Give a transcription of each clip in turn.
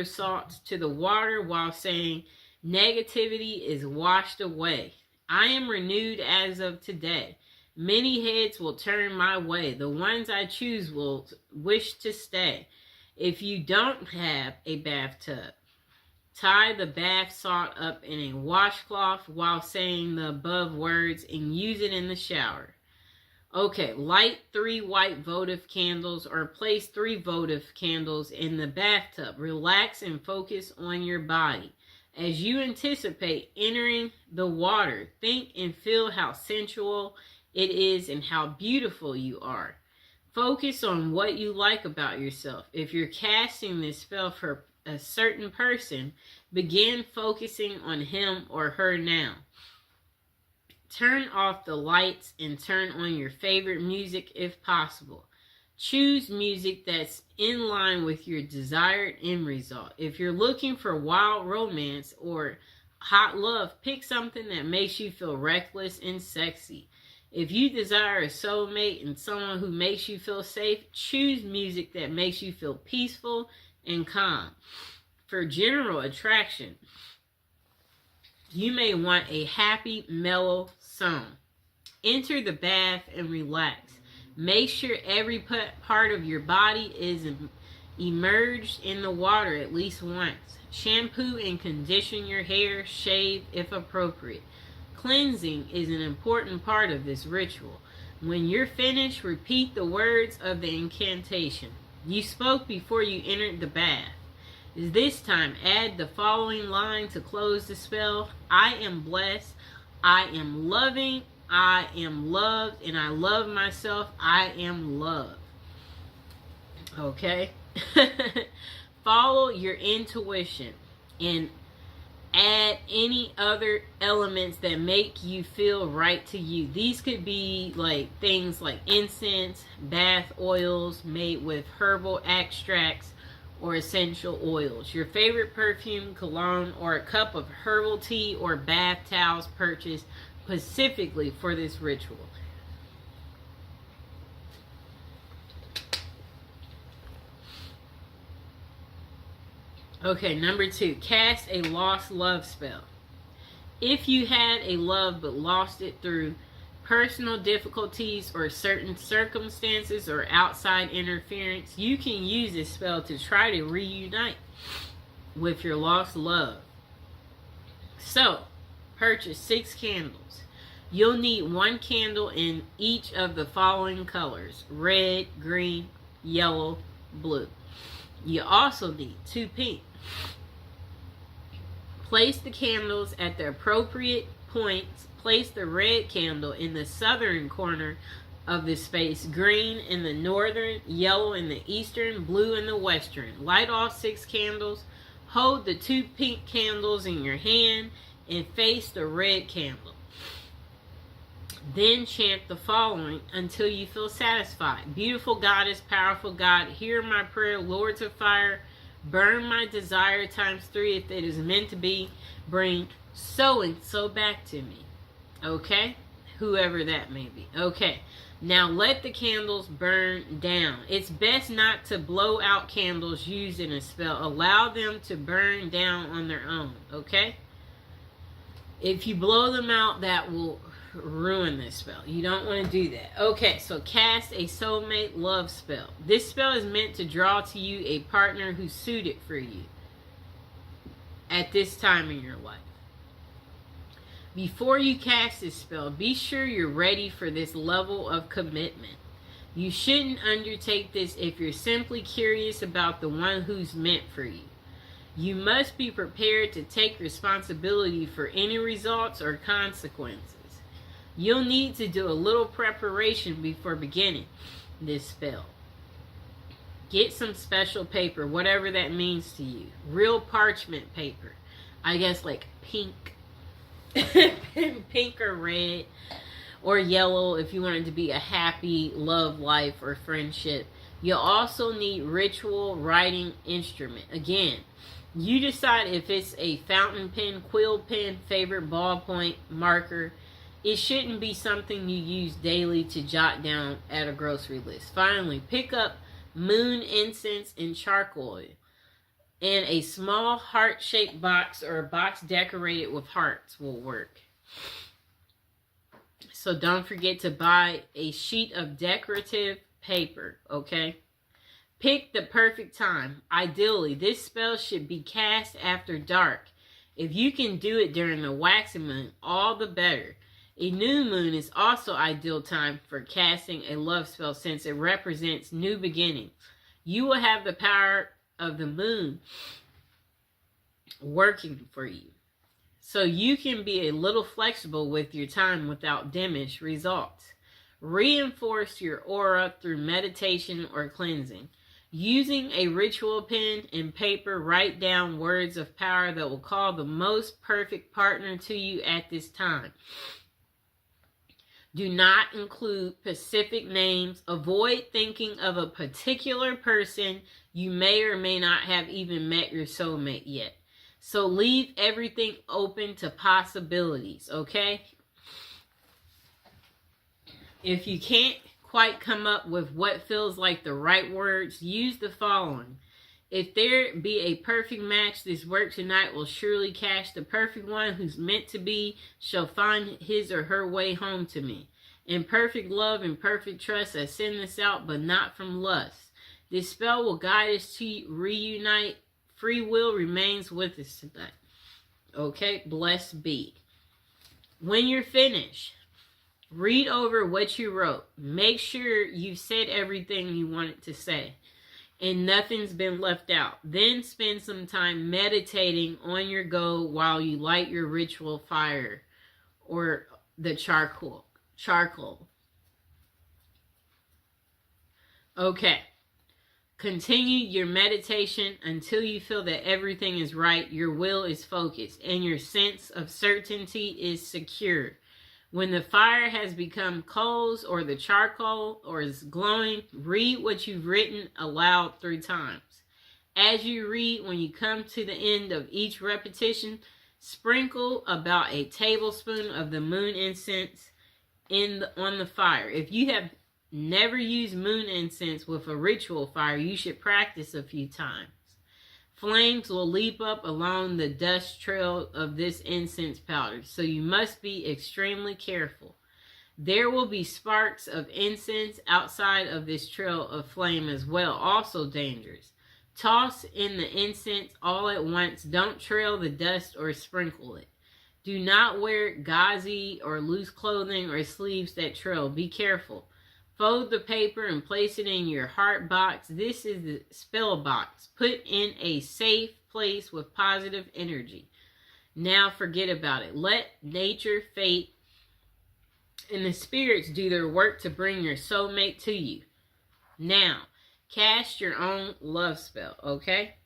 salts to the water while saying, negativity is washed away. I am renewed as of today. Many heads will turn my way. The ones I choose will wish to stay. If you don't have a bathtub, tie the bath salt up in a washcloth while saying the above words and use it in the shower. Okay, light 3 white votive candles or place 3 votive candles in the bathtub. Relax and focus on your body. As you anticipate entering the water, think and feel how sensual it is and how beautiful you are. Focus on what you like about yourself. If you're casting this spell for a certain person, begin focusing on him or her now. Turn off the lights and turn on your favorite music if possible. Choose music that's in line with your desired end result. If you're looking for wild romance or hot love, pick something that makes you feel reckless and sexy. If you desire a soulmate and someone who makes you feel safe, choose music that makes you feel peaceful and calm. For general attraction, you may want a happy, mellow song. Enter the bath and relax. Make sure every part of your body is immersed in the water at least once. Shampoo and condition your hair, shave if appropriate. Cleansing is an important part of this ritual. When you're finished, repeat the words of the incantation you spoke before you entered the bath. This time, add the following line to close the spell. I am blessed. I am loving. I am loved. And I love myself. I am loved. Okay? Follow your intuition and add any other elements that make you feel right to you. These could be like things like incense, bath oils made with herbal extracts, or essential oils, your favorite perfume, cologne, or a cup of herbal tea or bath towels purchased specifically for this ritual. Okay, number 2, cast a lost love spell. If you had a love but lost it through personal difficulties or certain circumstances or outside interference, you can use this spell to try to reunite with your lost love. So, purchase 6 candles. You'll need 1 candle in each of the following colors: red, green, yellow, blue. You also need 2 pink. Place the candles at the appropriate points. Place the red candle in the southern corner of the space, green in the northern, yellow in the eastern, blue in the western. Light all 6 candles. Hold the 2 pink candles in your hand and face the red candle. Then chant the following until you feel satisfied. Beautiful goddess, powerful God, hear my prayer. Lords of fire, burn my desire times 3 if it is meant to be. Bring so and so back to me. Okay? Whoever that may be. Okay. Now let the candles burn down. It's best not to blow out candles used in a spell. Allow them to burn down on their own. Okay? If you blow them out, that will ruin this spell. You don't want to do that. Okay, so cast a soulmate love spell. This spell is meant to draw to you a partner who's suited for you at this time in your life. Before you cast this spell, be sure you're ready for this level of commitment. You shouldn't undertake this if you're simply curious about the one who's meant for you. You must be prepared to take responsibility for any results or consequences. You'll need to do a little preparation before beginning this spell. Get some special paper, whatever that means to you. Real parchment paper. I guess like pink. Pink or red or yellow if you want it to be a happy love life or friendship. You'll also need ritual writing instrument. Again, you decide if it's a fountain pen, quill pen, favorite ballpoint, marker. It shouldn't be something you use daily to jot down at a grocery list. Finally, pick up moon incense and charcoal. And a small heart-shaped box or a box decorated with hearts will work. So don't forget to buy a sheet of decorative paper, okay? Pick the perfect time. Ideally, this spell should be cast after dark. If you can do it during the waxing moon, all the better. A new moon is also ideal time for casting a love spell since it represents new beginnings. You will have the power of the moon working for you. So you can be a little flexible with your time without diminished results. Reinforce your aura through meditation or cleansing. Using a ritual pen and paper, write down words of power that will call the most perfect partner to you at this time. Do not include specific names. Avoid thinking of a particular person. You may or may not have even met your soulmate yet. So leave everything open to possibilities, okay? If you can't quite come up with what feels like the right words, use the following. If there be a perfect match, this work tonight will surely catch the perfect one who's meant to be, shall find his or her way home to me. In perfect love and perfect trust, I send this out, but not from lust. This spell will guide us to reunite. Free will remains with us tonight. Okay, blessed be. When you're finished, read over what you wrote. Make sure you've said everything you wanted to say and nothing's been left out. Then spend some time meditating on your goal while you light your ritual fire or the charcoal. Okay. Continue your meditation until you feel that everything is right, your will is focused, and your sense of certainty is secure. When the fire has become coals or the charcoal or is glowing, read what you've written aloud 3 times. As you read, when you come to the end of each repetition, sprinkle about a tablespoon of the moon incense on the fire. If you have never used moon incense with a ritual fire, you should practice a few times. Flames will leap up along the dust trail of this incense powder, so you must be extremely careful. There will be sparks of incense outside of this trail of flame as well, also dangerous. Toss in the incense all at once. Don't trail the dust or sprinkle it. Do not wear gauzy or loose clothing or sleeves that trail. Be careful. Fold the paper and place it in your heart box. This is the spell box. Put in a safe place with positive energy. Now forget about it. Let nature, fate, and the spirits do their work to bring your soulmate to you. Now, cast your own love spell, okay?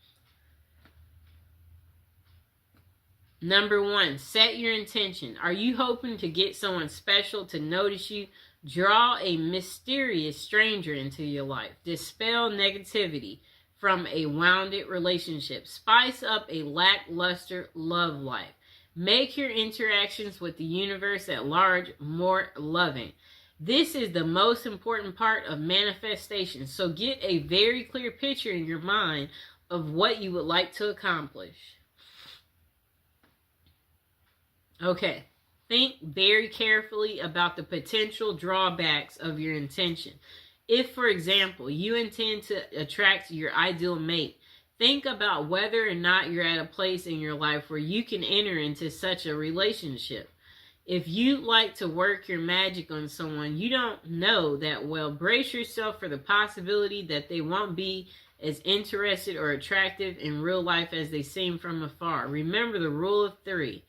Number 1, set your intention. Are you hoping to get someone special to notice you? Draw a mysterious stranger into your life. Dispel negativity from a wounded relationship. Spice up a lackluster love life. Make your interactions with the universe at large more loving. This is the most important part of manifestation. So get a very clear picture in your mind of what you would like to accomplish. Okay. Think very carefully about the potential drawbacks of your intention. If, for example, you intend to attract your ideal mate, think about whether or not you're at a place in your life where you can enter into such a relationship. If you like to work your magic on someone you don't know that well, brace yourself for the possibility that they won't be as interested or attractive in real life as they seem from afar. Remember the rule of 3.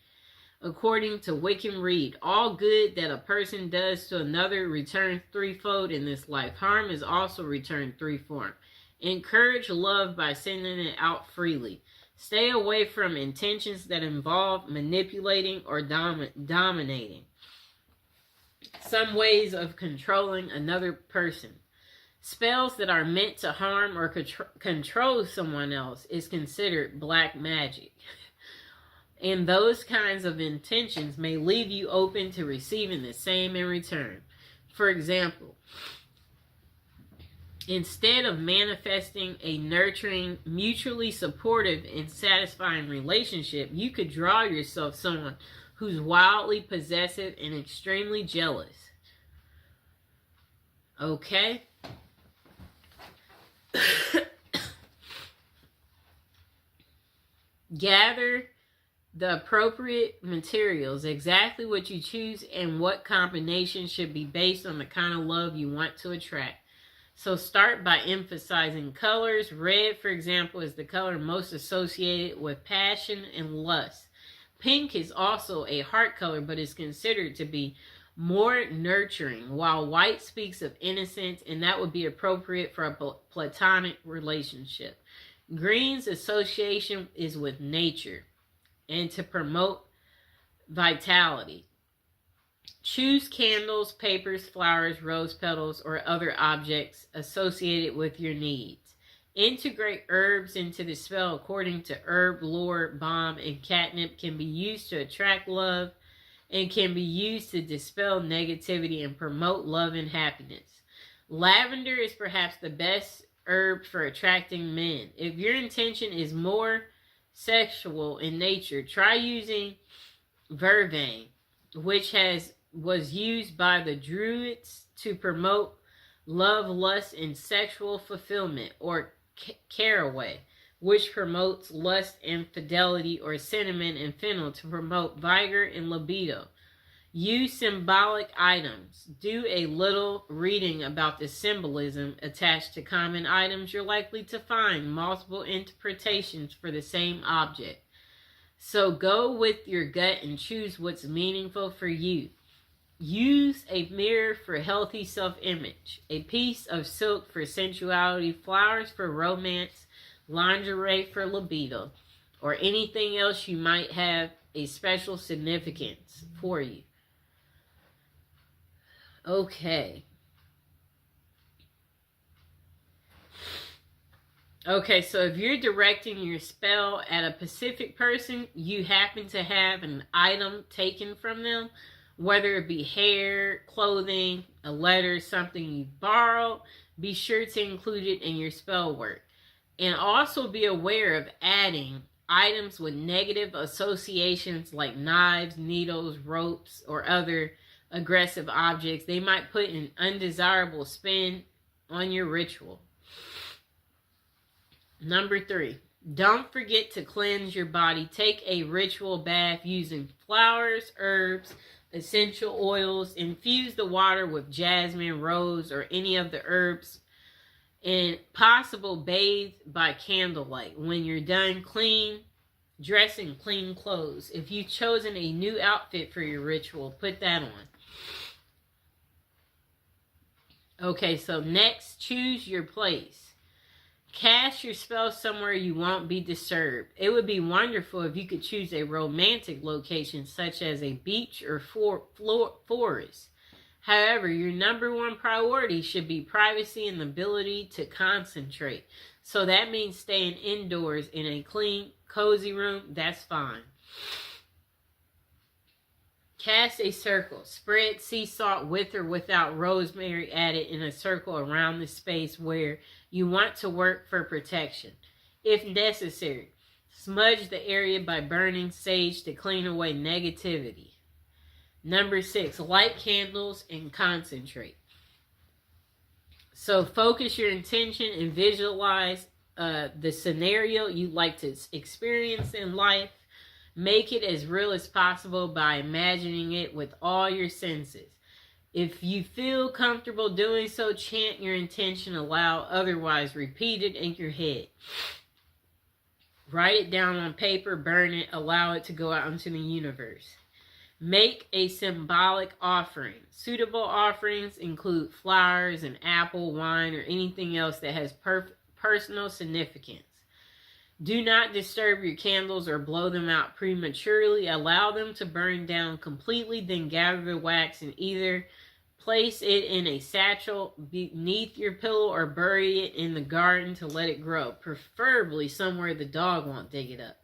According to Wickham Reed, all good that a person does to another returns threefold in this life. Harm is also returned threefold. Encourage love by sending it out freely. Stay away from intentions that involve manipulating or dominating. Some ways of controlling another person. Spells that are meant to harm or control someone else is considered black magic. And those kinds of intentions may leave you open to receiving the same in return. For example, Instead of manifesting a nurturing, mutually supportive, and satisfying relationship, you could draw yourself someone who's wildly possessive and extremely jealous. Okay? Gather the appropriate materials, exactly what you choose, and what combination should be based on the kind of love you want to attract. So start by emphasizing colors. Red, for example, is the color most associated with passion and lust. Pink is also a heart color, but is considered to be more nurturing, while white speaks of innocence, and that would be appropriate for a platonic relationship. Green's association is with nature and to promote vitality. Choose candles, papers, flowers, rose petals, or other objects associated with your needs. Integrate herbs into the spell according to herb lore. Balm and catnip can be used to attract love and can be used to dispel negativity and promote love and happiness. Lavender is perhaps the best herb for attracting men. If your intention is more sexual in nature, try using vervain, which was used by the Druids to promote love, lust, and sexual fulfillment, or caraway, which promotes lust and fidelity, or cinnamon and fennel to promote vigor and libido. Use symbolic items. Do a little reading about the symbolism attached to common items. You're likely to find multiple interpretations for the same object. So go with your gut and choose what's meaningful for you. Use a mirror for healthy self-image, a piece of silk for sensuality, flowers for romance, lingerie for libido, or anything else you might have a special significance for you. Okay. Okay, so if you're directing your spell at a specific person, you happen to have an item taken from them, whether it be hair, clothing, a letter, something you borrowed, be sure to include it in your spell work. And also be aware of adding items with negative associations like knives, needles, ropes, or other aggressive objects. They might put an undesirable spin on your ritual. Number 3, don't forget to cleanse your body. Take a ritual bath using flowers, herbs, essential oils. Infuse the water with jasmine, rose, or any of the herbs. And possible bathe by candlelight. When you're done, dress in clean clothes. If you've chosen a new outfit for your ritual, put that on. Okay, so next, choose your place. Cast your spell somewhere you won't be disturbed. It would be wonderful if you could choose a romantic location such as a beach or forest. However, your number one priority should be privacy and the ability to concentrate. So that means staying indoors in a clean, cozy room. That's fine. Cast a circle. Spread sea salt with or without rosemary added in a circle around the space where you want to work for protection. If necessary, smudge the area by burning sage to clean away negativity. Number 6, light candles and concentrate. So focus your intention and visualize the scenario you'd like to experience in life. Make it as real as possible by imagining it with all your senses. If you feel comfortable doing so, chant your intention aloud. Otherwise, repeat it in your head. Write it down on paper, burn it, allow it to go out into the universe. Make a symbolic offering. Suitable offerings include flowers, an apple, wine, or anything else that has personal significance. Do not disturb your candles or blow them out prematurely. Allow them to burn down completely, then gather the wax and either place it in a satchel beneath your pillow or bury it in the garden to let it grow, preferably somewhere the dog won't dig it up.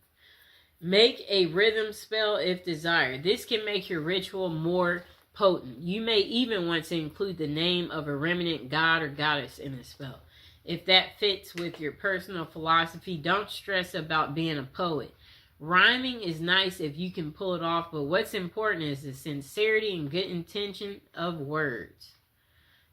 Make a rhythm spell if desired. This can make your ritual more potent. You may even want to include the name of a remnant god or goddess in the spell. If that fits with your personal philosophy, don't stress about being a poet. Rhyming is nice if you can pull it off, but what's important is the sincerity and good intention of words.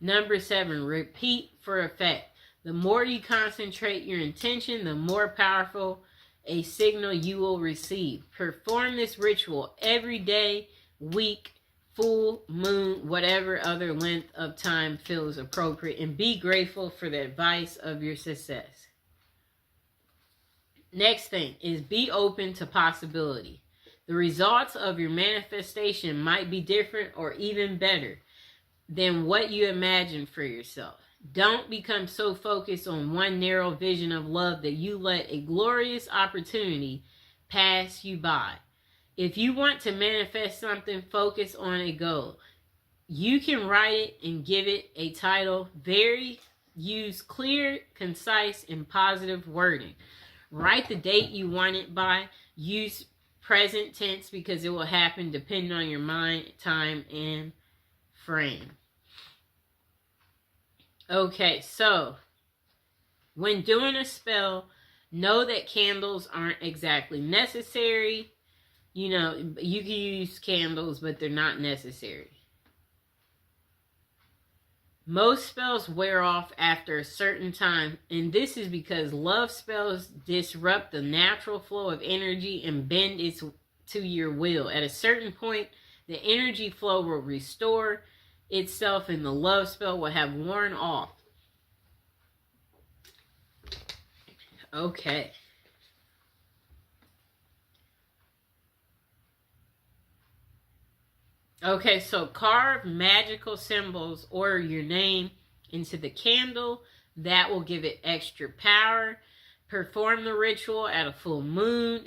Number 7, repeat for effect. The more you concentrate your intention, the more powerful a signal you will receive. Perform this ritual every day, week, full moon, whatever other length of time feels appropriate, and be grateful for the advice of your success. Next thing is be open to possibility. The results of your manifestation might be different or even better than what you imagine for yourself. Don't become so focused on one narrow vision of love that you let a glorious opportunity pass you by. If you want to manifest something, focus on a goal. You can write it and give it a title. Use clear, concise, and positive wording. Write the date you want it by. Use present tense because it will happen depending on your mind, time, and frame. Okay, so when doing a spell, know that candles aren't exactly necessary. You know, you can use candles, but they're not necessary. Most spells wear off after a certain time, and this is because love spells disrupt the natural flow of energy and bend it to your will. At a certain point, the energy flow will restore itself and the love spell will have worn off. Okay. Okay, so carve magical symbols or your name into the candle. That will give it extra power. Perform the ritual at a full moon.